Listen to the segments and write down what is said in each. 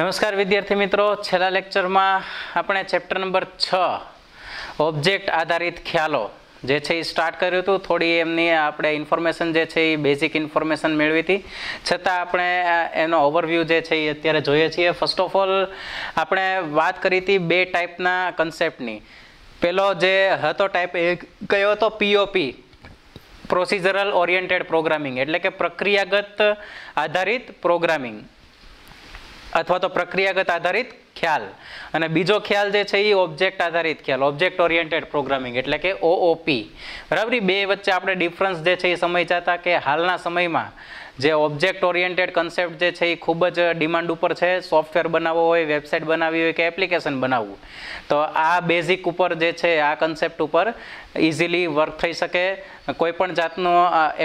નમસ્કાર વિદ્યાર્થી મિત્રો, છેલ્લા લેક્ચરમાં આપણે ચેપ્ટર નંબર 6 ઓબ્જેક્ટ આધારિત ખ્યાલો જે છે એ સ્ટાર્ટ કર્યું હતું. થોડી એમની આપણે ઇન્ફોર્મેશન જે છે એ બેઝિક ઇન્ફોર્મેશન મેળવી હતી, છતાં આપણે એનો ઓવરવ્યૂ જે છે એ અત્યારે જોઈએ છીએ. ફર્સ્ટ ઓફ ઓલ આપણે વાત કરી હતી બે ટાઈપના કન્સેપ્ટની. પહેલો જે હતો ટાઈપ એ કયો હતો? પીઓપી, પ્રોસિજરલ ઓરિએન્ટેડ પ્રોગ્રામિંગ, એટલે કે પ્રક્રિયાગત આધારિત પ્રોગ્રામિંગ અથવા તો પ્રક્રિયાગત આધારિત ખ્યાલ. અને બીજો ખ્યાલ જે છે એ ઓબ્જેક્ટ આધારિત ખ્યાલ, ઓબ્જેક્ટ ઓરિએન્ટેડ પ્રોગ્રામિંગ, એટલે કે ઓઓપી. બરાબર, બે વચ્ચે આપણે ડિફરન્સ જે છે એ સમજ્યા હતા કે હાલના સમયમાં જે ઓબ્જેક્ટ ઓરિએન્ટેડ કન્સેપ્ટ જે છે એ ખૂબ જ ડિમાન્ડ ઉપર છે. સોફ્ટવેર બનાવવો હોય, વેબસાઇટ બનાવવી હોય કે એપ્લિકેશન બનાવવું, તો આ બેઝિક ઉપર જે છે આ કન્સેપ્ટ ઉપર ઇઝીલી વર્ક થઈ શકે. કોઈ પણ જાતનો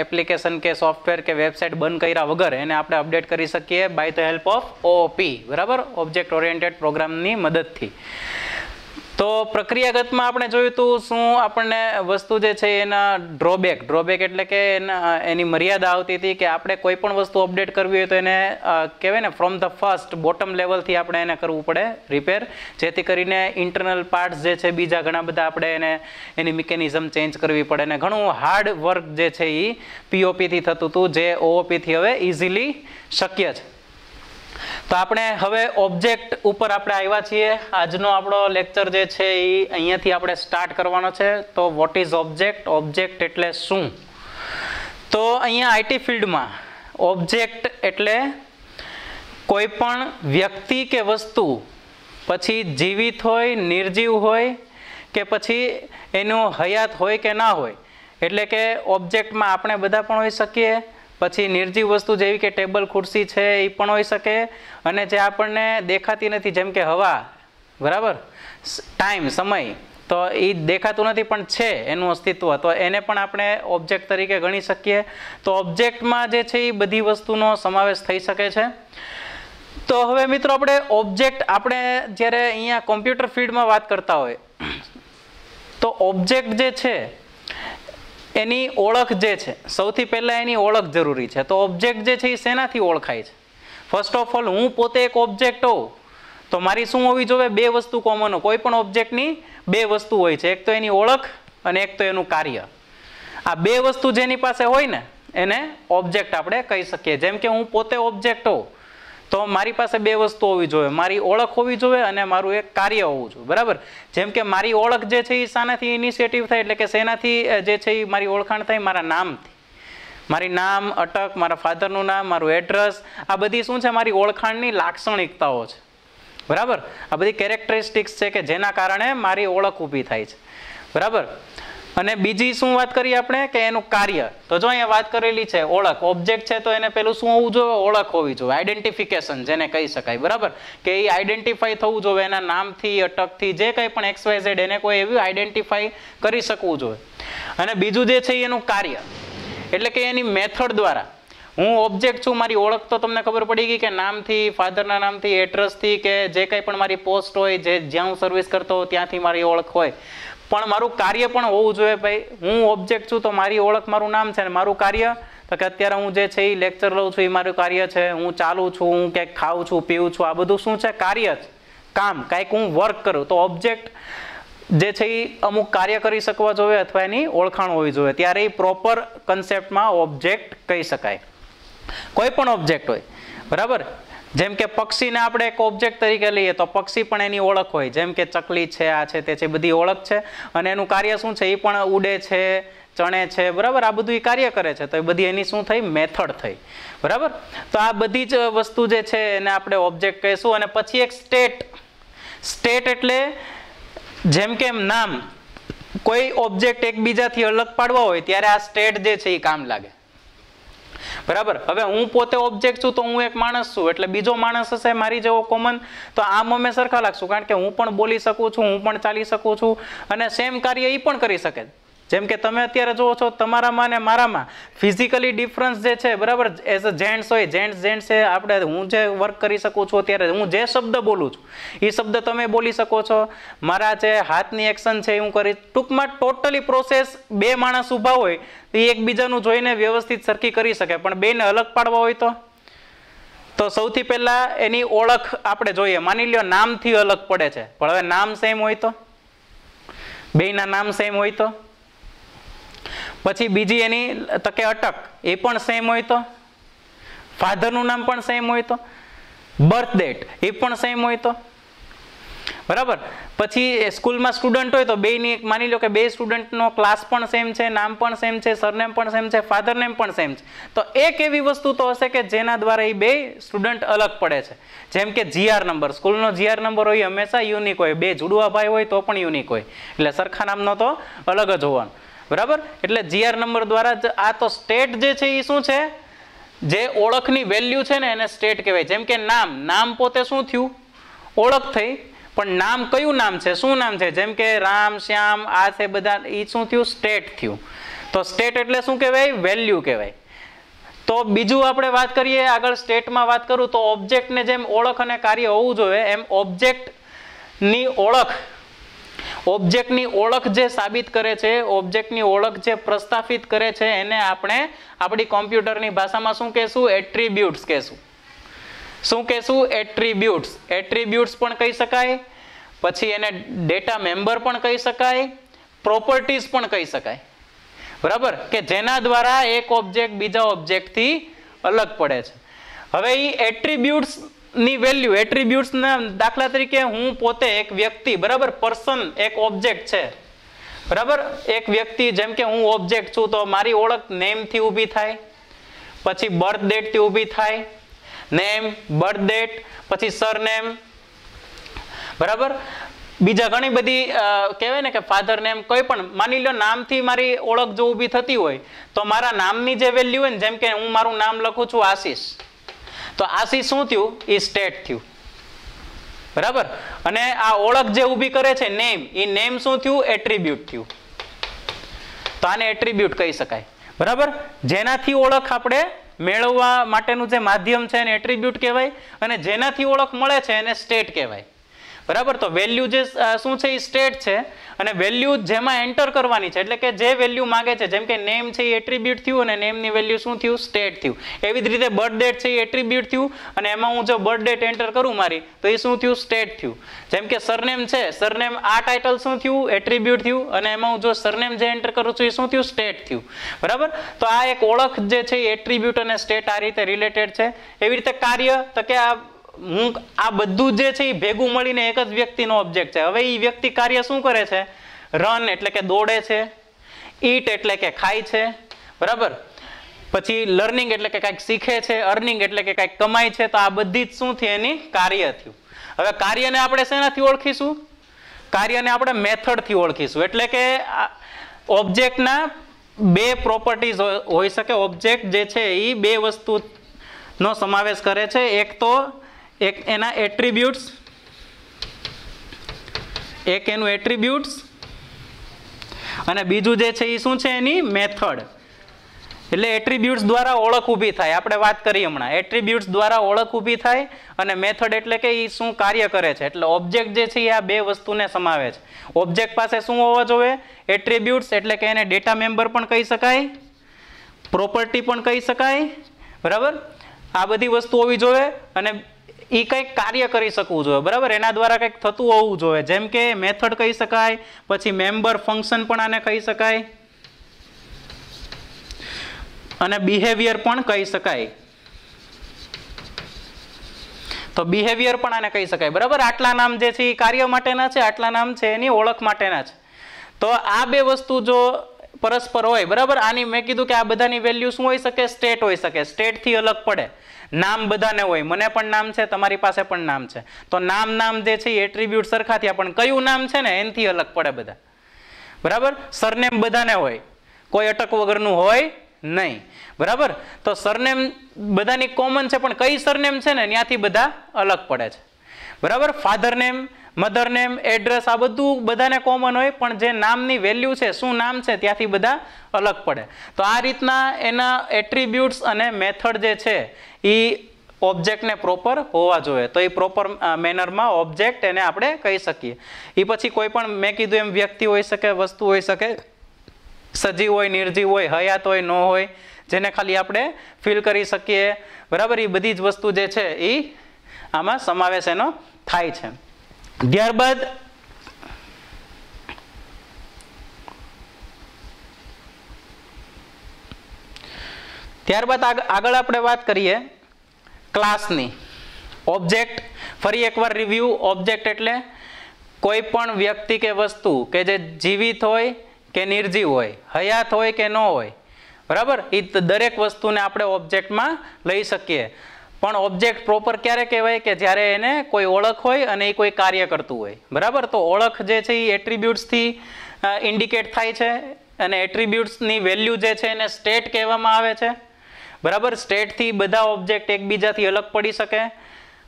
એપ્લિકેશન કે સોફ્ટવેર કે વેબસાઇટ બંધ કર્યા વગર એને આપણે અપડેટ કરી શકીએ બાય ધ હેલ્પ ઓફ ઓઓપી. બરાબર, ઓબ્જેક્ટ ઓરિએન્ટેડ પ્રોગ્રામની મદદથી. તો પ્રક્રિયાગતમાં આપણે જોયું હતું શું આપણને વસ્તુ જે છે એના ડ્રોબેક એટલે કે એની મર્યાદા આવતી હતી કે આપણે કોઈ પણ વસ્તુ અપડેટ કરવી હોય તો એને કહેવાય ને ફ્રોમ ધ ફર્સ્ટ બોટમ લેવલથી આપણે એને કરવું પડે રિપેર, જેથી કરીને ઇન્ટરનલ પાર્ટ્સ જે છે બીજા ઘણા બધા આપણે એને એની મિકેનિઝમ ચેન્જ કરવી પડે. અને ઘણું હાર્ડ વર્ક જે છે એ પીઓપીથી થતું હતું, જે ઓઓપીથી હવે ઇઝીલી શક્ય છે. તો આપણે હવે ઓબ્જેક્ટ ઉપર આપણે આવ્યા છીએ. આજનો આપણો લેક્ચર જે છે એ અહીંયાથી આપણે સ્ટાર્ટ કરવાનો છે. તો વોટ ઇઝ ઓબ્જેક્ટ? ઓબ્જેક્ટ એટલે શું? તો અહીંયા આઈટી ફિલ્ડમાં ઓબ્જેક્ટ એટલે કોઈ પણ વ્યક્તિ કે વસ્તુ, પછી જીવિત હોય, નિર્જીવ હોય કે પછી એનું હયાત હોય કે ના હોય, એટલે કે ઓબ્જેક્ટમાં આપણે બધા પણ હોઈ શકીએ. પછી નિર્જીવ વસ્તુ જેવી કે ટેબલ ખુરશી છે એ પણ હોઈ શકે, અને જે આપણને દેખાતી નથી જેમ કે હવા, બરાબર, ટાઈમ, સમય, તો એ દેખાતું નથી પણ છે એનું અસ્તિત્વ, તો એને પણ આપણે ઓબ્જેક્ટ તરીકે ગણી શકીએ. તો ઓબ્જેક્ટમાં જે છે એ બધી વસ્તુનો સમાવેશ થઈ શકે છે. તો હવે મિત્રો આપણે ઓબ્જેક્ટ, આપણે જ્યારે અહીંયા કોમ્પ્યુટર ફિલ્ડમાં વાત કરતા હોય તો ઓબ્જેક્ટ જે છે એની ઓળખ જે છે, સૌથી પહેલાં એની ઓળખ જરૂરી છે. તો ઓબ્જેક્ટ જે છે એ શેનાથી ઓળખાય છે? ફર્સ્ટ ઓફ ઓલ હું પોતે એક ઓબ્જેક્ટ હોઉં તો મારી શું હોવી જોઈએ? બે વસ્તુ કોમન હોય. કોઈ પણ ઓબ્જેક્ટની બે વસ્તુ હોય છે, એક તો એની ઓળખ અને એક તો એનું કાર્ય. આ બે વસ્તુ જેની પાસે હોય ને એને ઓબ્જેક્ટ આપણે કહી શકીએ. જેમ કે હું પોતે ઓબ્જેક્ટ હોઉં તો મારી પાસે બે વસ્તુ હોવી જોઈએ, મારી ઓળખ હોવી જોઈએ અને મારું એક કાર્ય હોવું જોઈએ. બરાબર, જેમ કે મારી ઓળખ જે છે એ શાનાથી ઇનિશિયેટિવ થાય, એટલે કે શેનાથી જે છે એ મારી ઓળખાણ થાય? મારા નામથી. મારી નામ, અટક, મારા ફાધરનું નામ, મારું એડ્રેસ, આ બધી શું છે? મારી ઓળખાણની લાક્ષણિકતાઓ છે. બરાબર, આ બધી કેરેક્ટરિસ્ટિક્સ છે કે જેના કારણે મારી ઓળખ ઊભી થાય છે. બરાબર, અને બીજી શું વાત કરીએ આપણે કે એનું કાર્ય. તો જો અહીંયા વાત કરેલી છે ઓળખ, ઓબ્જેક્ટ છે તો એને પેલું શું હોવું જોઈએ? ઓળખ હોવી જોઈએ, આઈડેન્ટિફિકેશન જેને કહી શકાય. બરાબર, કે એ આઈડેન્ટિફાઈ થવું જોઈએ એના નામથી, અટકથી, જે કંઈ પણ XYZ એને કોઈ એવી આઈડેન્ટિફાઈ કરી શકવું જોઈએ. અને બીજું જે છે એનું કાર્ય, એટલે કે એની મેથડ દ્વારા. હું ઓબ્જેક્ટ છું, મારી ઓળખ તો તમને ખબર પડી ગઈ કે નામથી, ફાધરના નામથી, એડ્રેસથી, કે જે કંઈ પણ મારી પોસ્ટ હોય, જે જ્યાં હું સર્વિસ કરતો હોઉં ત્યાંથી મારી ઓળખ હોય. પણ મારું કાર્ય પણ હોવું જોઈએ. ભાઈ હું ઓબ્જેક્ટ છું તો મારી ઓળખ મારું નામ છે, અને મારું કાર્ય તો કે અત્યારે હું જે છે એ લેક્ચર લઉં છું એ મારું કાર્ય છે. હું ચાલું છું, હું ક્યાંક ખાઉં છું, પીવું છું, આ બધું શું છે? કાર્ય છે, કામ, કાંઈક હું વર્ક કરું. તો ઓબ્જેક્ટ જે છે એ અમુક કાર્ય કરી શકવા જોઈએ અથવા એની ઓળખાણ હોવી જોઈએ, ત્યારે એ પ્રોપર કન્સેપ્ટમાં ઓબ્જેક્ટ કહી શકાય. કોઈ પણ ઓબ્જેક્ટ હોય, બરાબર, જેમ કે પક્ષીને આપણે એક ઓબ્જેક્ટ તરીકે લઈએ તો પક્ષી પણ એની ઓળખ હોય, જેમ કે ચકલી છે, આ છે, તે છે, બધી ઓળખ છે. અને એનું કાર્ય શું છે? એ પણ ઉડે છે, ચણે છે, બરાબર, આ બધું એ કાર્ય કરે છે. તો એ બધી એની શું થઈ? મેથડ થઈ. બરાબર, તો આ બધી જ વસ્તુ જે છે એને આપણે ઓબ્જેક્ટ કહીશું. અને પછી એક સ્ટેટ એટલે જેમ કે નામ, કોઈ ઓબ્જેક્ટ એકબીજાથી અલગ પાડવા હોય ત્યારે આ સ્ટેટ જે છે એ કામ લાગે. બરાબર, હવે હું પોતે ઓબ્જેક્ટ છું તો હું એક માણસ છું, એટલે બીજો માણસ હશે મારી જેવો કોમન, તો આમ અમે સરખા લાગશું, કારણ કે હું પણ બોલી શકું છું, હું પણ ચાલી શકું છું, અને સેમ કાર્ય એ પણ કરી શકે. જેમ કે તમે અત્યારે જુઓ છો તમારામાં અને મારામાં ફિઝિકલી ડિફરન્સ જે છે, બરાબર, એઝ અ જેન્ટ્સ હોય, જેન્ટ્સ છે, આપણે હું જે વર્ક કરી શકું છું અત્યારે, હું જે શબ્દ બોલું છું એ શબ્દ તમે બોલી શકો છો. મારા જે હાથની એક્શન છે હું કરી, ટૂંકમાં ટોટલી પ્રોસેસ બે માણસ ઊભા હોય તો એ એકબીજાનું જોઈને વ્યવસ્થિત સરખી કરી શકે, પણ બેને અલગ પાડવા હોય તો તો સૌથી પહેલા એની ઓળખ આપણે જોઈએ. માની લ્યો નામથી અલગ પડે છે, પણ હવે નામ સેમ હોય તો, બેયના નામ સેમ હોય તો, પછી બીજી એની તકે અટક એ પણ સેમ હોય તો, ફાધરનું નામ પણ સેમ હોય તો, બર્થ ડેટ એ પણ સેમ હોય તો, બરાબર. પછી સ્કૂલમાં સ્ટુડન્ટ હોય તો બેયની માની લો કે બે સ્ટુડન્ટનો ક્લાસ પણ સેમ છે, નામ પણ સેમ છે, સરનેમ પણ સેમ છે, ફાધર નેમ પણ સેમ છે, તો એક એવી વસ્તુ તો હશે કે જેના દ્વારા એ બે સ્ટુડન્ટ અલગ પડે છે. જેમ કે જીઆર નંબર, સ્કૂલનો જીઆર નંબર હોય હંમેશા યુનિક હોય, બે જુડવા ભાઈ હોય તો પણ યુનિક હોય, એટલે સરખા નામનો તો અલગ જ હોવાનો, બરાબર. એટલે જીઆર નંબર દ્વારા આ તો સ્ટેટ જે છે એ શું છે, જે ઓળખની વેલ્યુ છે ને એને સ્ટેટ કહેવાય. જેમ કે નામ પોતે શું થયું, ઓળખ થઈ, પણ નામ કયું નામ છે, શું નામ છે, જેમ કે રામ, શ્યામ, આ છે બધા, એ શું થયું, સ્ટેટ થયું. તો સ્ટેટ એટલે શું કહેવાય, વેલ્યુ કહેવાય. તો બીજું આપણે વાત કરીએ આગળ, સ્ટેટમાં વાત કરું તો ઓબ્જેક્ટને જેમ ઓળખ અને કાર્ય હોવું જોઈએ એમ ઓબ્જેક્ટની ઓળખ જે સાબિત કરે છે, ઓબ્જેક્ટની ઓળખ જે પ્રસ્થાપિત કરે છે એને આપણે આપણી કોમ્પ્યુટરની ભાષામાં શું કહેશું, એટ્રીબ્યુટ્સ કહેશું. શું કહેશું, એટ્રીબ્યુટ્સ. એટ્રીબ્યુટ્સ પણ કહી શકાય, પછી એને ડેટા મેમ્બર પણ કહી શકાય, પ્રોપર્ટીઝ પણ કહી શકાય, બરાબર, કે જેના દ્વારા એક ઓબ્જેક્ટ બીજા ઓબ્જેક્ટથી અલગ પડે છે. હવે એ એટ્રીબ્યુટ્સની વેલ્યુ, એટ્રીબ્યુટ્સના દાખલા તરીકે હું પોતે એક વ્યક્તિ, બરાબર, પર્સન એક ઓબ્જેક્ટ છે, બરાબર, એક વ્યક્તિ, જેમ કે હું ઓબ્જેક્ટ છું તો મારી ઓળખ નેમથી ઊભી થાય, પછી બર્થ ડેટથી ઊભી થાય, નેમ, બર્થ ડેટ, પછી સરનેમ, બરાબર. બીજા ઘણી બધી કહેવાય ને કે ફાધર નેમ, કોઈ પણ માની લો નામથી મારી ઓળખ જો ઊભી થતી હોય તો મારા નામની જે વેલ્યુ હોય ને, જેમ કે હું મારું નામ લખું છું આશીષ, તો આશીષ શું થયું, એ સ્ટેટ થયું, બરાબર. અને આ ઓળખ જે ઊભી કરે છે નેમ, એ નેમ શું થયું, એટ્રીબ્યુટ થયું. તો આને એટ્રીબ્યુટ કહી શકાય, બરાબર. જેનાથી ઓળખ આપણે મેળવવા માટેનું જે માધ્યમ છે એને એટ્રીબ્યુટ કહેવાય, અને જેનાથી ઓળખ મળે છે એને સ્ટેટ કહેવાય, બરાબર. તો વેલ્યુ જે શું છે એ સ્ટેટ છે, અને વેલ્યુ જેમાં એન્ટર કરવાની છે, એટલે કે જે વેલ્યુ માંગે છે, જેમ કે નેમ છે એ એટ્રીબ્યુટ થયું અને નેમની વેલ્યુ શું થયું, સ્ટેટ થયું. એવી જ રીતે બર્થ ડેટ છે એ એટ્રીબ્યુટ થયું, અને એમાં હું જો બર્થ ડેટ એન્ટર કરું મારી તો એ શું થયું, સ્ટેટ થયું. જેમ કે સરનેમ છે, સરનેમ આ ટાઇટલ શું થયું, એટ્રીબ્યુટ થયું, અને એમાં હું જો સરનેમ જે એન્ટર કરું છું એ શું થયું, સ્ટેટ થયું, બરાબર. તો આ એક ઓળખ જે છે એ એટ્રીબ્યુટ અને સ્ટેટ આ રીતે રિલેટેડ છે. એવી રીતે કાર્ય, તો કે હું આ બધું જે છે એ ભેગું મળીને એક જ વ્યક્તિનો ઓબ્જેક્ટ છે. હવે એ વ્યક્તિ કાર્ય શું કરે છે, રન એટલે કે દોડે છે, ઈટ એટલે કે ખાય છે, બરાબર, પછી લર્નિંગ એટલે કે કંઈક શીખે છે, અર્નિંગ એટલે કે કંઈક કમાય છે. તો આ બધી જ શું થયું, એની કાર્ય થયું. હવે કાર્યને આપણે શેનાથી ઓળખીશું, કાર્યને આપણે મેથડથી ઓળખીશું. એટલે કે ઓબ્જેક્ટના બે પ્રોપર્ટીઝ હોઈ શકે. ઓબ્જેક્ટ જે છે એ બે વસ્તુનો સમાવેશ કરે છે. એક તો એક એના એટ્રીબ્યુટ્સ, એક એનું એટ્રીબ્યુટ્સ, અને બીજું જે છે એ શું છે, એની મેથડ. એટલે એટ્રીબ્યુટ્સ દ્વારા ઓળખ ઊભી થાય, આપણે વાત કરી હમણાં, એટ્રીબ્યુટ્સ દ્વારા ઓળખ ઊભી થાય, અને મેથડ એટલે કે એ શું કાર્ય કરે છે. એટલે ઓબ્જેક્ટ જે છે એ આ બે વસ્તુને સમાવે છે. ઓબ્જેક્ટ પાસે શું હોવા જોઈએ, એટ્રીબ્યુટ્સ, એટલે કે એને ડેટા મેમ્બર પણ કહી શકાય, પ્રોપર્ટી પણ કહી શકાય, બરાબર. આ બધી વસ્તુ હોવી જોઈએ, અને એ કંઈક કાર્ય કરી શકવું જોઈએ, બરાબર. એના દ્વારા કંઈક થતું હોવું જોઈએ. જેમ કે મેથડ કહી શકાય, પછી મેમ્બર ફંક્શન પણ આને કહી શકાય, અને બિહેવિયર પણ કહી શકાય. તો બિહેવિયર પણ આને કહી શકાય, બરાબર. આટલા નામ જે છે એ કાર્ય માટેના છે, આટલા નામ છે એની ઓળખ માટેના છે. તો આ બે વસ્તુ જો પરસ્પર હોય, બરાબર. આની મેં કીધું કે આ બધાની વેલ્યુ શું હોઈ શકે, સ્ટેટ હોઈ શકે. સ્ટેટથી અલગ પડે. નામ બધાને હોય, મને પણ નામ છે, તમારી પાસે પણ નામ છે, તો નામ જે છે એ એટ્રીબ્યુટ સરખા થયા, પણ કયું નામ છે ને એનાથી અલગ પડે બધા, બરાબર. સરનેમ બધાને હોય, કોઈ અટક વગરનું હોય નહીં, બરાબર. તો સરનેમ બધાની કોમન છે, પણ કઈ સરનેમ છે ને ત્યાંથી બધા અલગ પડે છે, બરાબર. Father name, mother name, address, આ બધું બધાને કોમન હોય, પણ જે નામની વેલ્યુ છે, શું નામ છે, ત્યાંથી બધા અલગ પડે. તો આ રીતના એના એટ્રીબ્યુટ્સ અને મેથડ જે છે એ ઓબ્જેક્ટને પ્રોપર હોવા જોઈએ. તો એ પ્રોપર મેનરમાં ઓબ્જેક્ટ એને આપણે કહી શકીએ. એ પછી કોઈ પણ મેં કીધું એમ વ્યક્તિ હોઈ શકે, વસ્તુ હોઈ શકે, સજીવ હોય, નિર્જીવ હોય, હયાત હોય, ન હોય, જેને ખાલી આપણે ફિલ કરી શકીએ, બરાબર. એ બધી જ વસ્તુ જે છે એ આમાં સમાવેશ એનો થાય છે. ત્યારબાદ આગળ આપણે વાત કરીએ ક્લાસની. ઓબ્જેક્ટ, ફરી એકવાર રિવ્યુ. ઓબ્જેક્ટ એટલે કોઈ પણ વ્યક્તિ કે વસ્તુ કે જે જીવિત હોય કે નિર્જીવ હોય, હયાત હોય કે ન હોય, બરાબર, એ દરેક વસ્તુને આપણે ઓબ્જેક્ટમાં લઈ શકીએ. પણ ઓબ્જેક્ટ પ્રોપર ક્યારે કહેવાય કે જ્યારે એને કોઈ ઓળખ હોય અને એ કોઈ કાર્ય કરતું હોય, બરાબર. તો ઓળખ જે છે એ એટ્રીબ્યુટ્સથી ઇન્ડિકેટ થાય છે અને એટ્રીબ્યુટ્સની વેલ્યુ જે છે એને સ્ટેટ કહેવામાં આવે છે, બરાબર. સ્ટેટથી બધા ઓબ્જેક્ટ એકબીજાથી અલગ પડી શકે.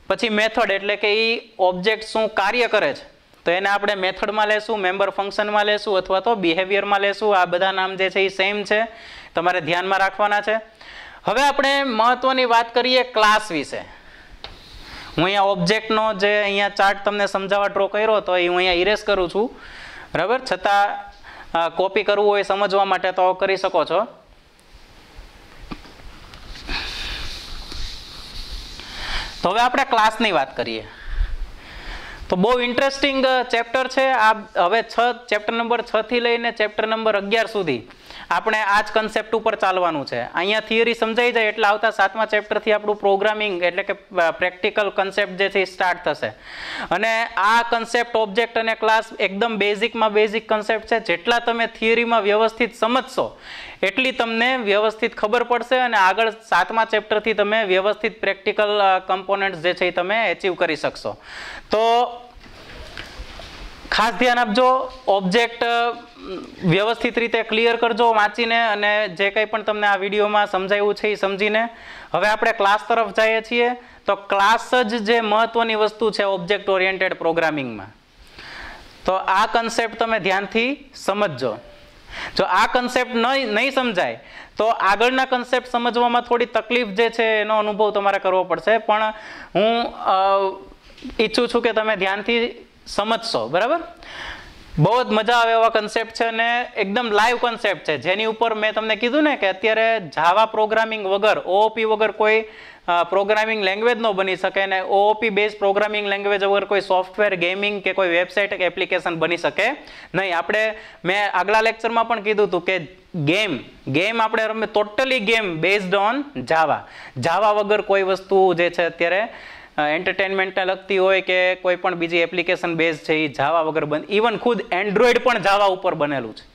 પછી મેથડ એટલે કે એ ઓબ્જેક્ટ શું કાર્ય કરે છે, તો એને આપણે મેથડમાં લેશું, મેમ્બર ફંક્શનમાં લેશું અથવા તો બિહેવિયરમાં લેશું. આ બધા નામ જે છે એ સેમ છે, તમારે ધ્યાનમાં રાખવાના છે. હવે આપણે મહત્વની વાત કરીએ ક્લાસ વિશે. હું અહીંયા ઓબ્જેક્ટનો જે અહીંયા ચાર્ટ તમને સમજાવવા ડ્રો કર્યો તો એ હું અહીંયા ઇરેઝ કરું છું, બરાબર. છતાં કોપી કરવું હોય સમજવા માટે તો કરી શકો છો. તો હવે આપણે ક્લાસની વાત કરીએ. તો બહુ ઇન્ટરેસ્ટિંગ ચેપ્ટર છે આ. હવે ચેપ્ટર નંબર 6 થી લઈને ચેપ્ટર નંબર 11 સુધી આપણે આ જ કન્સેપ્ટ ઉપર ચાલવાનું છે. અહીંયા થિયરી સમજાઈ જાય એટલે આવતા 7મા ચેપ્ટરથી આપણું પ્રોગ્રામિંગ એટલે કે પ્રેક્ટિકલ કન્સેપ્ટ જે છે એ સ્ટાર્ટ થશે. અને આ કન્સેપ્ટ ઓબ્જેક્ટ અને ક્લાસ એકદમ બેઝિકમાં બેઝિક કન્સેપ્ટ છે. જેટલા તમે થિયરીમાં વ્યવસ્થિત સમજશો એટલી તમને વ્યવસ્થિત ખબર પડશે અને આગળ 7મા ચેપ્ટરથી તમે વ્યવસ્થિત પ્રેક્ટિકલ કમ્પોનન્ટ્સ જે છે એ તમે એચીવ કરી શકશો. તો ખાસ ધ્યાન આપજો. ઓબ્જેક્ટ વ્યવસ્થિત રીતે ક્લિયર કરજો વાંચીને અને જે કંઈ પણ તમને આ વિડીયોમાં સમજાયું છે એ સમજીને. હવે આપણે ક્લાસ તરફ જઈએ છીએ. તો ક્લાસ જ જે મહત્વની વસ્તુ છે ઓબ્જેક્ટ ઓરિએન્ટેડ પ્રોગ્રામિંગમાં. તો આ કન્સેપ્ટ તમે ધ્યાનથી સમજજો. જો આ કન્સેપ્ટ નહીં સમજાય તો આગળના કન્સેપ્ટ સમજવામાં થોડી તકલીફ જે છે એનો અનુભવ તમારે કરવો પડશે. પણ હું ઈચ્છું છું કે તમે ધ્યાનથી સમજશો, બરાબર. બહુ જ મજા આવે એવા કન્સેપ્ટ છે અને એકદમ લાઈવ કન્સેપ્ટ છે, જેની ઉપર મેં તમને કીધું ને કે અત્યારે જાવા પ્રોગ્રામિંગ વગર, ઓઓપી વગર કોઈ પ્રોગ્રામિંગ લેંગ્વેજ ન બની શકે અને ઓઓપી બેઝ પ્રોગ્રામિંગ લેંગ્વેજ વગર કોઈ સોફ્ટવેર, ગેમિંગ કે કોઈ વેબસાઇટ કે એપ્લિકેશન બની શકે નહીં. મેં આગલા લેક્ચરમાં પણ કીધું હતું કે ગેમ આપણે રમે ટોટલી ગેમ બેઝડ ઓન જાવા વગર કોઈ વસ્તુ જે છે અત્યારે એન્ટરટેનમેન્ટને લગતી હોય કે કોઈ પણ બીજી એપ્લિકેશન બેઝ છે એ જાવા વગર બને. ઇવન ખુદ એન્ડ્રોઈડ પણ જાવા ઉપર બનેલું છે.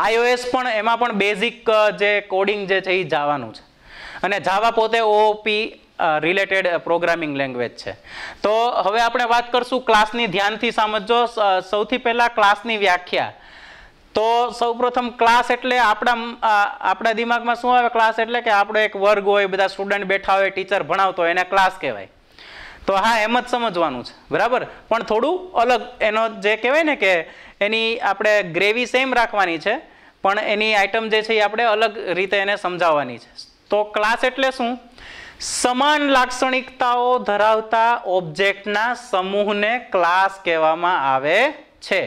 iOS પણ એમાં પણ બેઝિક જે કોડિંગ જે છે એ જાવાનું છે. અને જાવા પોતે ઓઓપી રિલેટેડ પ્રોગ્રામિંગ લેંગ્વેજ છે. તો હવે આપણે વાત કરશું ક્લાસની. ધ્યાનથી સમજો. સૌથી પહેલા ક્લાસની વ્યાખ્યા. તો સૌપ્રથમ ક્લાસ એટલે આપણા દિમાગમાં શું આવે? ક્લાસ એટલે કે આપણો એક વર્ગ હોય, બધા સ્ટુડન્ટ બેઠા હોય, ટીચર ભણાવતો હોય, એને ક્લાસ કહેવાય. તો હા, એમ જ સમજવાનું છે, બરાબર. પણ થોડું અલગ એનો જે કહેવાય ને કે એની આપણે ગ્રેવી સેમ રાખવાની છે, પણ એની આઈટમ જે છે એ આપણે અલગ રીતે એને સમજાવવાની છે. તો ક્લાસ એટલે શું? સમાન લાક્ષણિકતાઓ ધરાવતા ઓબ્જેક્ટના સમૂહને ક્લાસ કહેવામાં આવે છે.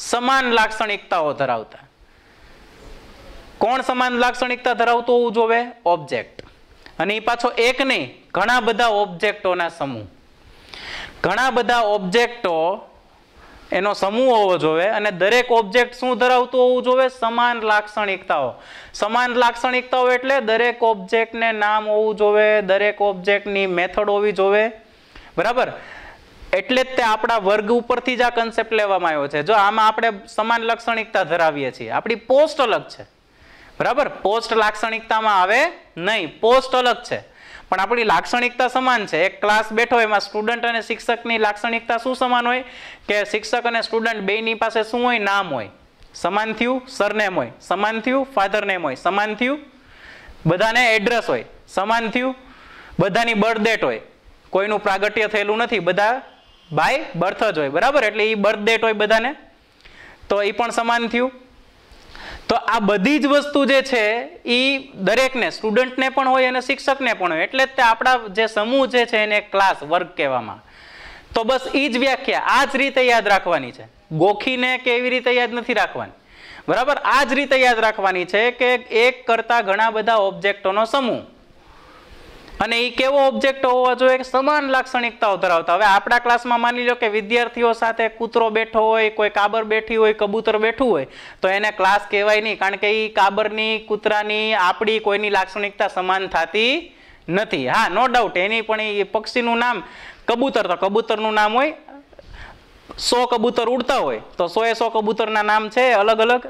સમાન લાક્ષણિકતાઓ ધરાવતા. કોણ સમાન લાક્ષણિકતા ધરાવતું હોવું જોવે? ઓબ્જેક્ટ. અને એ પાછો એક નહીં, ઘણા બધા ઓબ્જેક્ટોના સમૂહ. ઘણા બધા ઓબ્જેક્ટો એનો સમૂહ હોવો જોઈએ અને દરેક ઓબ્જેક્ટ શું ધરાવતું હોવું જોઈએ? સમાન લાક્ષણિકતાઓ. સમાન લાક્ષણિકતાઓ એટલે દરેક ઓબ્જેક્ટને નામ હોવું જોઈએ, દરેક ઓબ્જેક્ટની મેથડ હોવી જોઈએ, બરાબર. એટલે જ તે આપણા વર્ગ ઉપરથી જ આ કન્સેપ્ટ લેવામાં આવ્યો છે. જો આમાં આપણે સમાન લાક્ષણિકતા ધરાવીએ છીએ, આપણી પોસ્ટ અલગ છે, બરાબર. પોસ્ટ લાક્ષણિકતામાં આવે નહીં, પોસ્ટ અલગ છે, પણ આપણી લાક્ષણિકતા સમાન છે. એક ક્લાસ બેઠો, એમાં સ્ટુડન્ટ અને શિક્ષકની લાક્ષણિકતા શું સમાન હોય? કે શિક્ષક અને સ્ટુડન્ટ બેયની પાસે શું હોય? નામ હોય. સમાન થયું. સરનેમ હોય. સમાન થયું. ફાધર નેમ હોય. સમાન થયું. બધાને એડ્રેસ હોય. સમાન થયું. બધાની બર્થ ડેટ હોય. કોઈનું પ્રાગટ્ય થયેલું નથી, બધા બાય બર્થ જ હોય, બરાબર. એટલે એ બર્થ ડેટ હોય બધાને, તો એ પણ સમાન થયું. તો આ બધી જ વસ્તુ જે છે એ દરેકને, સ્ટુડન્ટને પણ હોય અને શિક્ષકને પણ હોય. એટલે જ તે આપણા જે સમૂહ જે છે એને ક્લાસ, વર્ગ કહેવામાં. તો બસ એ જ વ્યાખ્યા આ જ રીતે યાદ રાખવાની છે. ગોખીને કે એવી રીતે યાદ નથી રાખવાની. બરાબર, આ જ રીતે યાદ રાખવાની છે કે એક કરતા ઘણા બધા ઓબ્જેક્ટોનો સમૂહ, અને એ કેવો ઓબ્જેક્ટ હોવો જોઈએ? સમાન લાક્ષણિકતાઓ ધરાવતા. હવે આપણા ક્લાસમાં માની લો કે વિદ્યાર્થીઓ સાથે કૂતરો બેઠો હોય, કોઈ કાબર બેઠી હોય, કબૂતર બેઠું હોય, તો એને ક્લાસ કહેવાય નહીં, કારણ કે એ કાબરની, કૂતરાની, આપણી કોઈની લાક્ષણિકતા સમાન થતી નથી. હા, નો ડાઉટ એની પણ એ પક્ષીનું નામ કબૂતર, તો કબૂતરનું નામ હોય, 100 કબૂતર ઉડતા હોય તો 100 કબૂતરના નામ છે અલગ અલગ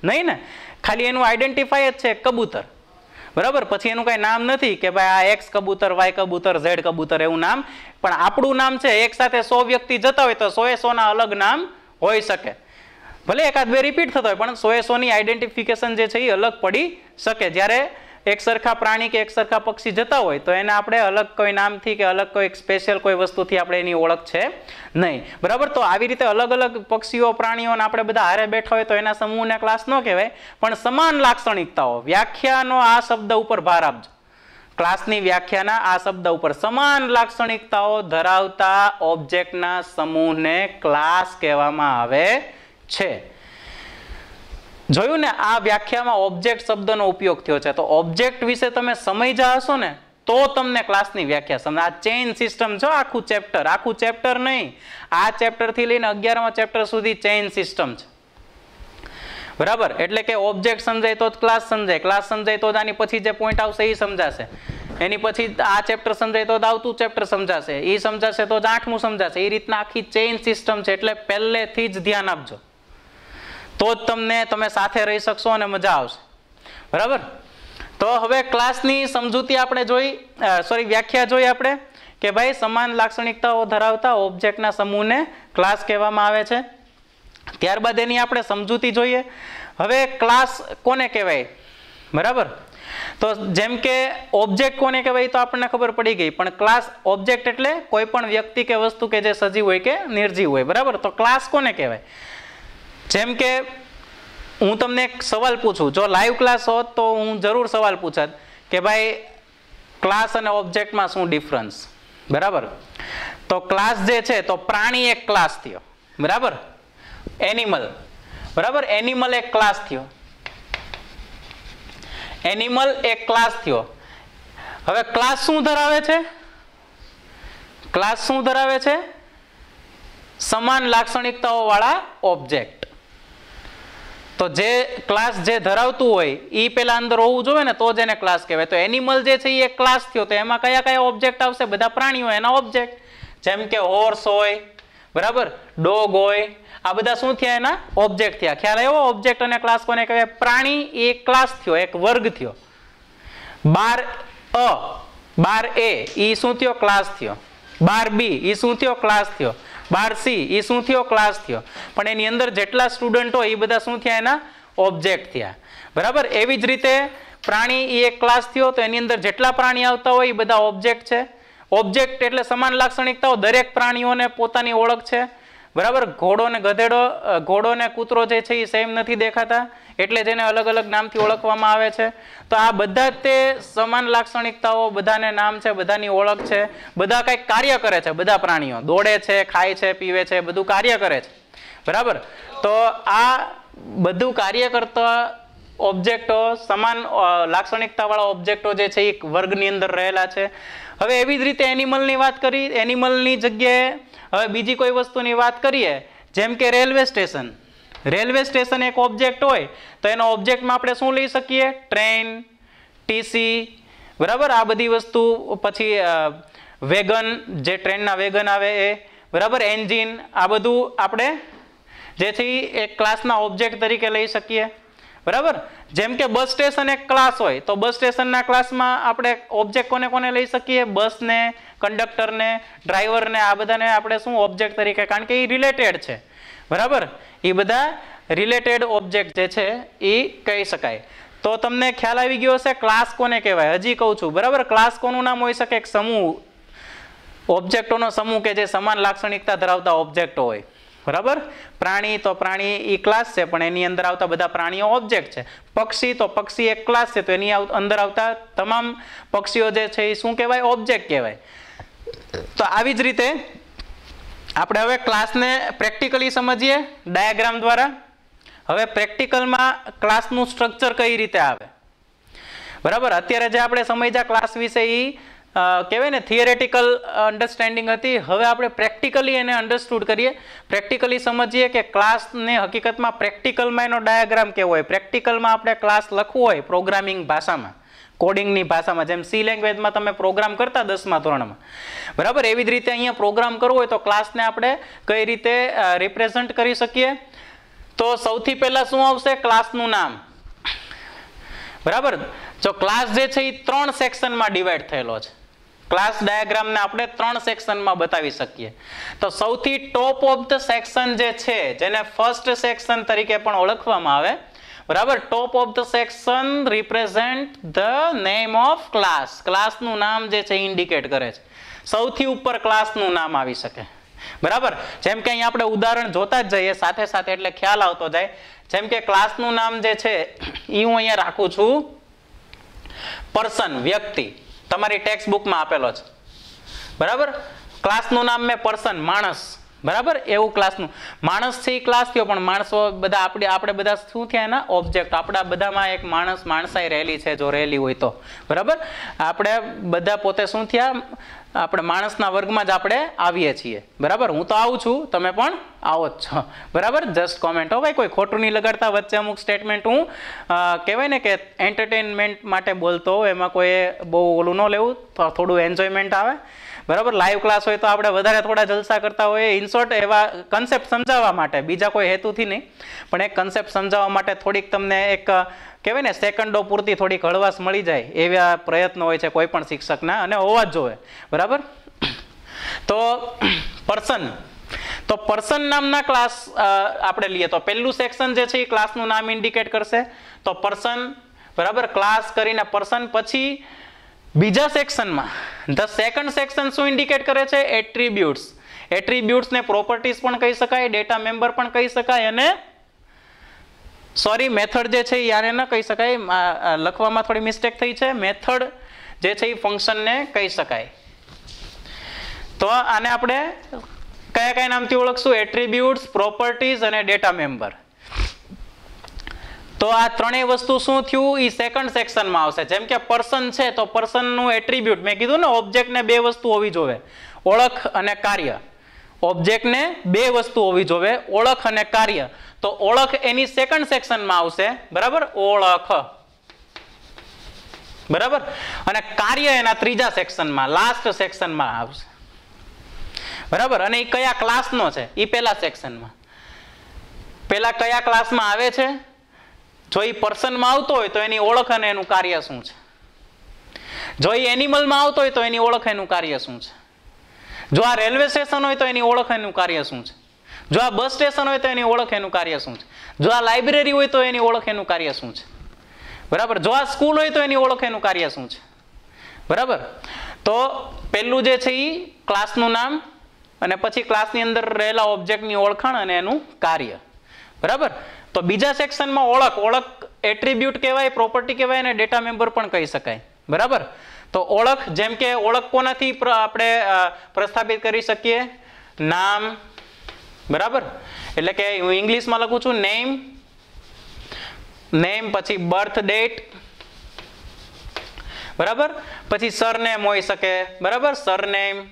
નહીં ને, ખાલી એનું આઈડેન્ટિફાય જ છે કબૂતર. બરાબર, પછી એનું કઈ નામ નથી કે ભાઈ આ એક્સ કબૂતર, વાય કબૂતર, ઝેડ કબૂતર એવું નામ, પણ આપણું નામ છે. એક સાથે 100 વ્યક્તિ જતા હોય તો 100 ના અલગ નામ હોઈ શકે, ભલે એકાદ બે રિપીટ થતો હોય, પણ 100 ની આઈડેન્ટિફિકેશન જે છે એ અલગ પડી શકે. જ્યારે એક સરખા પ્રાણી કે એક સરખા પક્ષી જતા હોય તો એને આપણે અલગ કોઈ નામથી કે અલગ કોઈ સ્પેશિયલ કોઈ વસ્તુથી આપણે એની ઓળખ છે નહીં. બરાબર, તો આવી રીતે અલગ અલગ પક્ષીઓ, પ્રાણીઓને આપણે બધા હારે બેઠા હોય તો એના સમૂહને ક્લાસ ન કહેવાય, પણ સમાન લાક્ષણિકતાઓ, વ્યાખ્યાનો આ શબ્દ ઉપર ભાર આપજો, ક્લાસની વ્યાખ્યાના આ શબ્દ ઉપર, સમાન લાક્ષણિકતાઓ ધરાવતા ઓબ્જેક્ટના સમૂહને ક્લાસ કહેવામાં આવે છે. જોયું ને, આ વ્યાખ્યામાં ઓબ્જેક્ટ શબ્દનો ઉપયોગ થયો છે. તો ઓબ્જેક્ટ વિશે તમે સમજ્યા હશો ને તો તમને ક્લાસની વ્યાખ્યા સમજ. આ ચેઇન સિસ્ટમ છો, આખું ચેપ્ટર નહીં, આ ચેપ્ટર થી લઈને 11મા ચેપ્ટર સુધી ચેઇન સિસ્ટમ છે. બરાબર, એટલે કે ઓબ્જેક્ટ સમજાય તો જ ક્લાસ સમજાય, ક્લાસ સમજાય તો જ આની પછી જે પોઈન્ટ આવશે એ સમજાશે, એની પછી આ ચેપ્ટર સમજાય તો જ આવતું ચેપ્ટર સમજાશે, એ સમજાશે તો જ 8મું સમજાશે. એ રીતના આખી ચેઇન સિસ્ટમ છે, એટલે પહેલેથી જ ધ્યાન આપજો, તો જ તમે સાથે રહી શકશો અને મજા આવશે. બરાબર, તો હવે ક્લાસની સમજૂતી આપણે જોઈ, વ્યાખ્યા જોઈ આપણે કે ભાઈ સમાન લાક્ષણિકતાઓ ધરાવતા ઓબ્જેક્ટના સમૂહને ક્લાસ કહેવામાં આવે છે. ત્યારબાદ એની આપણે સમજૂતી જોઈએ. હવે ક્લાસ કોને કહેવાય? બરાબર, તો જેમ કે ઓબ્જેક્ટ કોને કહેવાય તો આપણને ખબર પડી ગઈ, પણ ક્લાસ, ઓબ્જેક્ટ એટલે કોઈ પણ વ્યક્તિ કે વસ્તુ કે જે સજીવ હોય કે નિર્જીવ હોય. બરાબર, તો ક્લાસ કોને કહેવાય? જેમ કે હું તમને એક સવાલ પૂછું, જો લાઈવ ક્લાસ હોત તો હું જરૂર સવાલ પૂછત કે ભાઈ ક્લાસ અને ઓબ્જેક્ટમાં શું ડિફરન્સ? બરાબર, તો ક્લાસ જે છે તો પ્રાણી એક ક્લાસ થયો. બરાબર, એનિમલ, બરાબર, એનિમલ એક ક્લાસ થયો, એનિમલ એક ક્લાસ થયો. હવે ક્લાસ શું ધરાવે છે? ક્લાસ શું ધરાવે છે? સમાન લાક્ષણિકતાઓ વાળા ઓબ્જેક્ટ. તો જે ક્લાસ જે ધરાવતું હોય એ પેલા અંદર હોવું જોઈએ ને, તો જ એને ક્લાસ કહેવાય. તો એનિમલ જે છે એ એક ક્લાસ થયો, તો એમાં કયા કયા ઓબ્જેક્ટ આવશે? બધા પ્રાણીઓ એના ઓબ્જેક્ટ, જેમ કે હોર્સ હોય, બરાબર, ડોગ હોય, આ બધા શું થયા? એના ઓબ્જેક્ટ થયા. ખ્યાલ આવ્યો? ઓબ્જેક્ટ અને ક્લાસ કોને કહેવાય? પ્રાણી એક ક્લાસ થયો, એક વર્ગ થયો. 12A, 12A એ શું થયો? ક્લાસ થયો. 12B એ શું થયો? ક્લાસ થયો. 12C એ શું થયો? ક્લાસ થયો. પણ એની અંદર જેટલા સ્ટુડન્ટ હોય એ બધા શું થયા? એના ઓબ્જેક્ટ થયા. બરાબર, એવી જ રીતે પ્રાણી એ એક ક્લાસ થયો, તો એની અંદર જેટલા પ્રાણી આવતા હોય એ બધા ઓબ્જેક્ટ છે. ઓબ્જેક્ટ એટલે સમાન લાક્ષણિકતાઓ, દરેક પ્રાણીઓને પોતાની ઓળખ છે. બરાબર, ઘોડો ને ગધેડો, ઘોડો ને કૂતરો જે છે એ સેમ નથી દેખાતા, એટલે જેને અલગ અલગ નામથી ઓળખવામાં આવે છે. તો આ બધા જ તે સમાન લાક્ષણિકતાઓ, બધાને નામ છે, બધાની ઓળખ છે, બધા કંઈક કાર્ય કરે છે. બધા પ્રાણીઓ દોડે છે, ખાય છે, પીવે છે, બધું કાર્ય કરે છે. બરાબર, તો આ બધું કાર્ય કરતા ઓબ્જેક્ટો, સમાન લાક્ષણિકતા વાળા ઓબ્જેક્ટો જે છે એ વર્ગની અંદર રહેલા છે. હવે એવી જ રીતે એનિમલની વાત કરી, એનિમલની જગ્યાએ હવે બીજી કોઈ વસ્તુની વાત કરીએ, જેમ કે રેલવે સ્ટેશન. રેલવે સ્ટેશન એક ઓબ્જેક્ટ હોય તો એનો ઓબ્જેક્ટમાં આપણે શું લઈ શકીએ? ટ્રેન, ટીસી, બરાબર, આ બધી વસ્તુ. પછી વેગન, જે ટ્રેનના વેગન આવે એ, બરાબર, એન્જિન, આ બધું આપણે જે છે એક ક્લાસના ઓબ્જેક્ટ તરીકે લઈ શકીએ. બરાબર, જેમ કે બસ સ્ટેશન એક ક્લાસ હોય તો બસ સ્ટેશનના ક્લાસમાં આપણે ઓબ્જેક્ટ કોને કોને લઈ શકીએ? બસને, કંડક્ટરને, ડ્રાઈવરને, આ બધાને આપણે શું ઓબ્જેક્ટ તરીકે, કારણ કે એ રિલેટેડ છે. બરાબર, એ બધા રિલેટેડ ઓબ્જેક્ટ જે છે એ કહી શકાય. તો તમને ખ્યાલ આવી ગયો હશે ક્લાસ કોને કહેવાય. હજી કહું છું, બરાબર, ક્લાસ કોનું નામ હોઈ શકે? એક સમૂહ, ઓબ્જેક્ટોનો સમૂહ કે જે સમાન લાક્ષણિકતા ધરાવતા ઓબ્જેક્ટો હોય. બરાબર, પ્રાણી તો પ્રાણી એ ક્લાસ છે, પણ એની અંદર આવતા બધા પ્રાણીઓ ઓબ્જેક્ટ છે. પક્ષી તો પક્ષી એક ક્લાસ છે, તો એની અંદર આવતા તમામ પક્ષીઓ જે છે એ શું કહેવાય? ઓબ્જેક્ટ કહેવાય. તો આવી જ રીતે આપણે હવે ક્લાસને પ્રેક્ટિકલી સમજીએ ડાયાગ્રામ દ્વારા. હવે પ્રેક્ટિકલમાં ક્લાસનું સ્ટ્રક્ચર કઈ રીતે આવે, બરાબર. અત્યારે જે આપણે સમજ્યા ક્લાસ વિશે એ કહેવાય ને થિયરેટિકલ અન્ડરસ્ટેન્ડિંગ હતી. હવે આપણે પ્રેક્ટિકલી એને અન્ડરસ્ટુડ કરીએ, પ્રેક્ટિકલી સમજીએ કે ક્લાસને હકીકતમાં પ્રેક્ટિકલમાં એનો ડાયાગ્રામ કેવો હોય. પ્રેક્ટિકલમાં આપણે ક્લાસ લખવું હોય પ્રોગ્રામિંગ ભાષામાં, કોડિંગની ભાષામાં, જેમ સી લેંગ્વેજમાં તમે પ્રોગ્રામ કરતા 10મા ધોરણમાં, બરાબર. એવી જ રીતે અહીંયા પ્રોગ્રામ કરવો હોય તો ક્લાસને આપણે કઈ રીતે રિપ્રેઝન્ટ કરી શકીએ. તો સૌથી પહેલા શું આવશે? ક્લાસનું નામ, બરાબર. જો ક્લાસ જે છે એ 3 સેક્શનમાં ડિવાઈડ થયેલો છે. ક્લાસ ડાયાગ્રામને આપણે 3 સેક્શનમાં બતાવી શકીએ. તો સૌથી ટોપ ઓફ ધ સેક્શન જે છે, જેને ફર્સ્ટ સેક્શન તરીકે પણ ઓળખવામાં આવે, બરાબર. Top of the section represent the name of class. ક્લાસનું નામ જે છે ઇન્ડિકેટ કરે છે. સૌથી ઉપર ક્લાસનું નામ આવી શકે, બરાબર. જેમ કે અહીંયા આપણે ઉદાહરણ જોતા જ જઈએ સાથે સાથે, એટલે ખ્યાલ આવતો જાય. જેમ કે ક્લાસનું નામ જે છે એ હું અહીંયા રાખું છું પર્સન, વ્યક્તિ. તમારી ટેક્સ્ટ બુકમાં આપેલો છે, બરાબર. ક્લાસનું નામ મેં પર્સન, માણસ, બરાબર. એવું ક્લાસનું માણસ છે એ ક્લાસ થયો, પણ માણસો બધા આપણે બધા શું થયા એના ઓબ્જેક્ટ. આપણા બધામાં એક માણસાઈ રહેલી છે, જો રહેલી હોય તો, બરાબર. આપણે બધા પોતે શું થયા? આપણે માણસના વર્ગમાં જ આપણે આવીએ છીએ, બરાબર. હું તો આવું છું, તમે પણ આવો જ છો, બરાબર. જસ્ટ કોમેન્ટ હો ભાઈ, કોઈ ખોટું નહીં લગાડતા. વચ્ચે અમુક સ્ટેટમેન્ટ હું કહેવાય ને કે એન્ટરટેનમેન્ટ માટે બોલતો હોઉં, એમાં કોઈ બહુ ઓલું ન લેવું, થોડું એન્જોયમેન્ટ આવે, બરાબર. લાઈવ ક્લાસ હોય તો આપણે વધારે થોડા જલસા કરતા હોઈએ. ઇનશોર્ટ એવા કન્સેપ્ટ સમજાવવા માટે, બીજા કોઈ હેતુથી નહીં, પણ એક કન્સેપ્ટ સમજાવવા માટે થોડીક તમને એક કહેવાય ને સેકન્ડો પૂરતી થોડીક હળવાશ મળી જાય એવા પ્રયત્નો હોય છે કોઈ પણ શિક્ષકના, અને હોવા જ જોઈએ, બરાબર. તો પર્સન, તો પર્સન નામના ક્લાસ આપણે લઈએ તો પહેલું સેક્શન જે છે એ ક્લાસનું નામ ઇન્ડિકેટ કરશે. તો પર્સન, બરાબર. ક્લાસ કરીને પર્સન. પછી બીજા સેક્શનમાં ધ સેકન્ડ સેક્શન શું ઇન્ડિકેટ કરે છે? એટ્રીબ્યુટ્સ. એટ્રીબ્યુટ્સને પ્રોપર્ટીઝ પણ કહી શકાય, ડેટા મેમ્બર પણ કહી શકાય, અને સોરી મેથડ જે છે એ યાર ન કહી શકાય, લખવામાં થોડી મિસ્ટેક થઈ છે. મેથડ જે છે એ ફંક્શનને કહી શકાય. તો આને આપણે કયા કયા નામથી ઓળખશું? એટ્રીબ્યુટ્સ, પ્રોપર્ટીઝ અને ડેટા મેમ્બર. તો આ ત્રણેય વસ્તુ શું થયું? એ સેકન્ડ સેક્શનમાં આવશે. જેમ કે પર્સન છે તો પર્સનનું એટ્રીબ્યુટ, મેં કીધું ને ઓબ્જેક્ટને 2 વસ્તુ હોવી જોઈએ, ઓળખ અને કાર્ય. ઓબ્જેક્ટને 2 વસ્તુ હોવી જોઈએ, ઓળખ અને કાર્ય. તો ઓળખ એની સેકન્ડ સેક્શનમાં આવશે, બરાબર. ઓળખ, બરાબર. અને કાર્ય એના ત્રીજા સેક્શનમાં, લાસ્ટ સેક્શનમાં આવશે, બરાબર. અને એ કયા ક્લાસનો છે? એ પહેલા સેક્શનમાં. પહેલા કયા ક્લાસમાં આવે છે? જો એ પર્સનમાં આવતો હોય તો એની ઓળખ અને એનું કાર્ય શું છે. જો એ એનિમલમાં આવતો હોય તો એની ઓળખ એનું કાર્ય શું છે. જો આ રેલવે સ્ટેશન હોય તો એની ઓળખ એનું કાર્ય શું છે. જો આ બસ સ્ટેશન હોય તો એની ઓળખ એનું કાર્ય શું છે. જો આ લાઇબ્રેરી હોય તો એની ઓળખ એનું કાર્ય શું છે, બરાબર. જો આ સ્કૂલ હોય તો એની ઓળખ એનું કાર્ય શું છે, બરાબર. તો પહેલું જે છે એ ક્લાસનું નામ, અને પછી ક્લાસની અંદર રહેલા ઓબ્જેક્ટની ઓળખાણ અને એનું કાર્ય, બરાબર. તો બીજા સેક્શનમાં ઓળખ એટ્રીબ્યુટ કહેવાય, પ્રોપર્ટી કહેવાય, અને ડેટા મેમ્બર પણ કહી શકાય, બરાબર. તો ઓળખ, જેમ કે ઓળખ કોનાથી આપણે પ્રસ્થાપિત કરી શકીએ? નામ, બરાબર. એટલે કે હું ઇંગ્લિશમાં લખું છું નેમ, પછી બર્થ ડેટ, બરાબર. પછી સરનેમ હોઈ શકે, બરાબર. સરનેમ,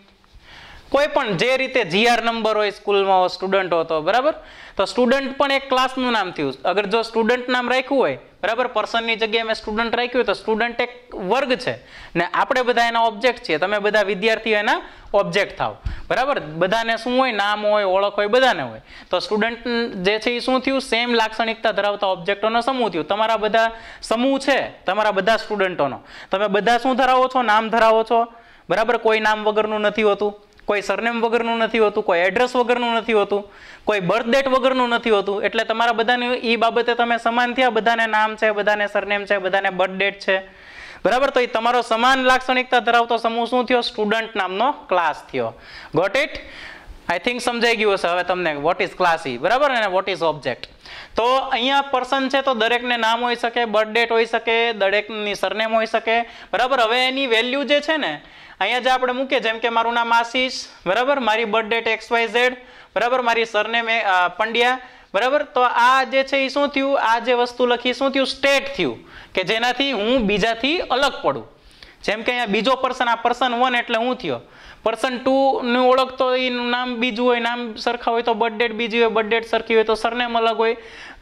કોઈ પણ જે રીતે GR નંબર હોય સ્કૂલમાં સ્ટુડન્ટ હતો, બરાબર. તો સ્ટુડન્ટ પણ એક ક્લાસનું નામ થયું. અગર જો સ્ટુડન્ટ નામ રાખ્યું હોય, બરાબર, પર્સનની જગ્યાએ મેં સ્ટુડન્ટ રાખ્યું હોય તો સ્ટુડન્ટ એક વર્ગ છે ને આપણે બધા એના ઓબ્જેક્ટ છીએ. તમે બધા વિદ્યાર્થીઓ એના ઓબ્જેક્ટ થાવ, બરાબર. બધાને શું હોય? નામ હોય, ઓળખ હોય, બધાને હોય. તો સ્ટુડન્ટ જે છે એ શું થયું? સેમ લાક્ષણિકતા ધરાવતા ઓબ્જેક્ટોનો સમૂહ થયું. તમારા બધા સમૂહ છે, તમારા બધા સ્ટુડન્ટોનો. તમે બધા શું ધરાવો છો? નામ ધરાવો છો, બરાબર. કોઈ નામ વગરનું નથી હોતું, કોઈ સરનેમ વગરનું નથી હોતું, કોઈ એડ્રેસ વગરનું નથી હોતું, કોઈ બર્થ ડેટ વગરનું નથી હોતું. એટલે તમારા બધાને એ બાબતે તમે સમાન થયા. બધાને નામ છે, બધાને સરનેમ છે, બધાને બર્થ ડેટ છે, બરાબર. તો એ તમારો સમાન લાક્ષણિકતા ધરાવતો સમૂહ શું થયો? સ્ટુડન્ટ નામનો ક્લાસ થયો. Got it? આઈ થિંક સમજાઈ ગયું હશે હવે તમને વોટ ઇઝ ક્લાસ, બરાબર, અને વોટ ઇઝ ઓબ્જેક્ટ. તો અહીંયા પર્સન છે તો દરેકને નામ હોઈ શકે, બર્થ ડેટ હોઈ શકે, દરેકની સરનેમ હોઈ શકે, બરાબર. હવે એની વેલ્યુ જે છે ને અહીંયા જે આપણે મૂકીએ, જેમ કે મારું નામ આશીષ, બરાબર, મારી બર્થ ડેટ XYZ, બરાબર, મારી સરનેમ પંડ્યા, બરાબર. તો આ જે છે એ શું થયું, આ જે વસ્તુ લખી શું થયું, સ્ટેટ થયું કે જેનાથી હું બીજાથી અલગ પડું. જેમ કે અહીંયા બીજો પર્સન, આ પર્સન 1 એટલે હું થયો. પર્સન 2 નું ઓળખતો એનું નામ બીજું હોય, નામ સરખા હોય તો બર્થ ડેટ બીજી હોય, બર્થ ડેટ સરખી હોય તો સરનેમ અલગ હોય,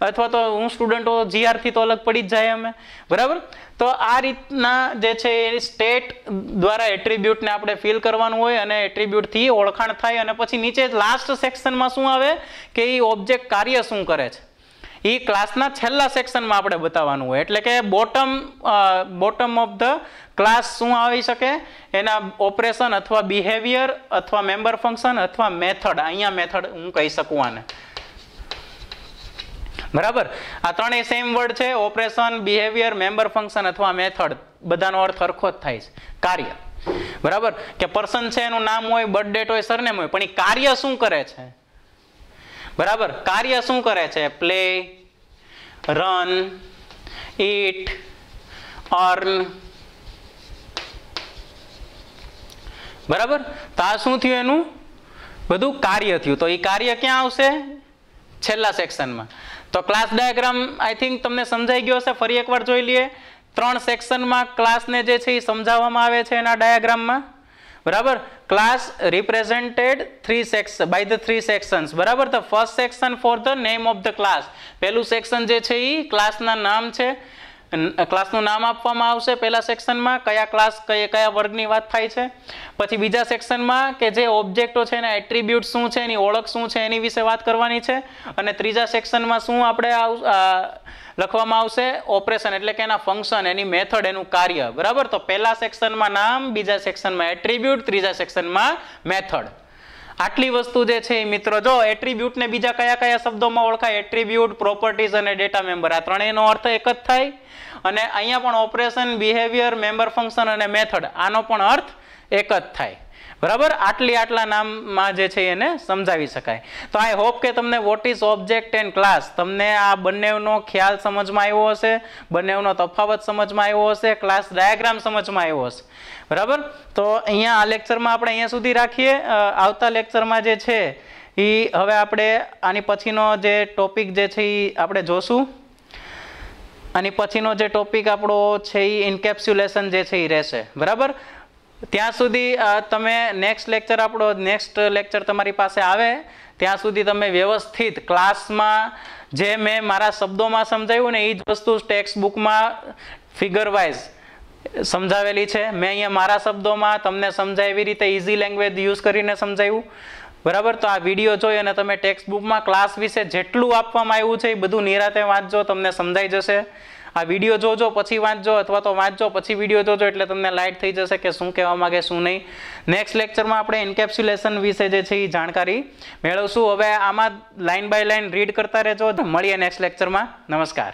અથવા તો હું સ્ટુડન્ટ હો GR થી તો અલગ પડી જ જાય અમે. બરાબર. તો આ રીતના જે છે એ સ્ટેટ દ્વારા એટ્રીબ્યુટને આપણે ફિલ કરવાનું હોય અને એટ્રીબ્યુટથી ઓળખાણ થાય. અને પછી નીચે લાસ્ટ સેક્શનમાં શું આવે કે એ ઓબ્જેક્ટ કાર્ય શું કરે છે એ ક્લાસના છેલ્લા સેક્શનમાં આપણે બતાવવાનું હોય. એટલે કે બોટમ ઓફ ધ ક્લાસ શું આવી શકે, એના ઓપરેશન અથવા બિહેવિયર અથવા મેમ્બર ફંક્શન અથવા મેથડ. અહીંયા મેથડ હું કહી શકું આને. બરાબર. આ ત્રણેય સેમ વર્ડ છે, ઓપરેશન, બિહેવિયર, મેમ્બર ફંક્શન અથવા મેથડ. બધાનો અર્થ સરખો જ થાય છે, કાર્ય. બરાબર. કે પર્સન છે એનું નામ હોય, બર્થ ડેટ હોય, સરનેમ હોય, પણ એ કાર્ય શું કરે છે. બરાબર. કાર્ય શું કરે છે, પ્લે, રન, ઈટ, અર્ન. બરાબર. તો આ શું થયું, એનું બધું કાર્ય થયું. તો એ કાર્ય ક્યાં આવશે, છેલ્લા સેક્શનમાં. તો ક્લાસ ડાયાગ્રામ આઈ થિંક તમને સમજાઈ ગયો હશે. ફરી એકવાર જોઈ લઈએ. 3 સેક્શનમાં ક્લાસને જે છે એ સમજાવવામાં આવે છે એના ડાયાગ્રામમાં. બરાબર. Class represented by the 3 sections. બરાબર. તો first section for the name of the class. પહેલું સેક્શન જે છે એ ક્લાસના નામ છે, ક્લાસનું નામ આપવામાં આવશે પહેલા સેક્શનમાં, કયા ક્લાસ કયા વર્ગની વાત થાય છે. પછી બીજા સેક્શનમાં કે જે ઓબ્જેક્ટો છે એના એટ્રીબ્યુટ શું છે, એની ઓળખ શું છે એની વિશે વાત કરવાની છે. અને ત્રીજા સેક્શનમાં શું આપણે લખવામાં આવશે, ઓપરેશન એટલે કે એના ફંક્શન, એની મેથડ, એનું કાર્ય. બરાબર. તો પહેલા સેક્શનમાં નામ, બીજા સેક્શનમાં એટ્રીબ્યુટ, ત્રીજા સેક્શનમાં મેથડ. આટલી વસ્તુ જે છે મિત્રો, જો એટ્રીબ્યુટને બીજા કયા કયા શબ્દોમાં ઓળખાય, એટ્રીબ્યુટ, પ્રોપર્ટીઝ અને ડેટા મેમ્બર, આ ત્રણેયનો અર્થ એક જ થાય. અને અહીંયા પણ ઓપરેશન, બિહેવિયર, મેમ્બર ફંક્શન અને મેથડ, આનો પણ અર્થ એક જ થાય. બરાબર. આટલા નામમાં જે છે એને સમજાવી શકાય. તો આઈ હોપ કે તમને what is object and class, તમને આ બંનેનો ખ્યાલ સમજમાં આવ્યો હશે, બંનેનો તફાવત સમજમાં આવ્યો હશે, ક્લાસ ડાયાગ્રામ સમજમાં આવ્યો હશે. બરાબર. તો અહીંયા આ લેક્ચરમાં આપણે અહીંયા સુધી રાખીએ. આવતા લેક્ચરમાં જે છે એ હવે આપણે આની પછીનો જે ટોપિક જે છે એ આપણે જોશું. આની પછીનો જે ટોપિક આપણો છે એ ઇન્કેપ્સ્યુલેશન જે છે એ રહેશે. બરાબર. ત્યાં સુધી તમે નેક્સ્ટ લેક્ચર તમારી પાસે આવે ત્યાં સુધી તમે વ્યવસ્થિત ક્લાસમાં જે મેં મારા શબ્દોમાં સમજાવ્યું ને એ જ વસ્તુ ટેક્સ્ટ બુકમાં ફિગર વાઇઝ સમજાવેલી છે. મેં અહીંયા મારા શબ્દોમાં તમને સમજાય એવી રીતે ઇઝી લેંગ્વેજ યુઝ કરીને સમજાવ્યું. બરાબર. તો આ વિડીયો જોઈ અને તમે ટેક્સ્ટ બુકમાં ક્લાસ વિશે જેટલું આપવામાં આવ્યું છે એ બધું નિરાતે વાંચજો, તમને સમજાઈ જશે. આ વિડીયો જોજો પછી વાંચજો, અથવા તો વાંચજો પછી વિડીયો જોજો, એટલે તમને લાઇટ થઈ જશે કે શું કહેવા માંગે શું નહીં. નેક્સ્ટ લેક્ચરમાં આપણે ઇન્કેપ્સ્યુલેશન વિશે જે છે એ જાણકારી મેળવશું. હવે આમાં લાઇન બાય લાઇન રીડ કરતા રહેજો. મળીએ નેક્સ્ટ લેક્ચરમાં. નમસ્કાર.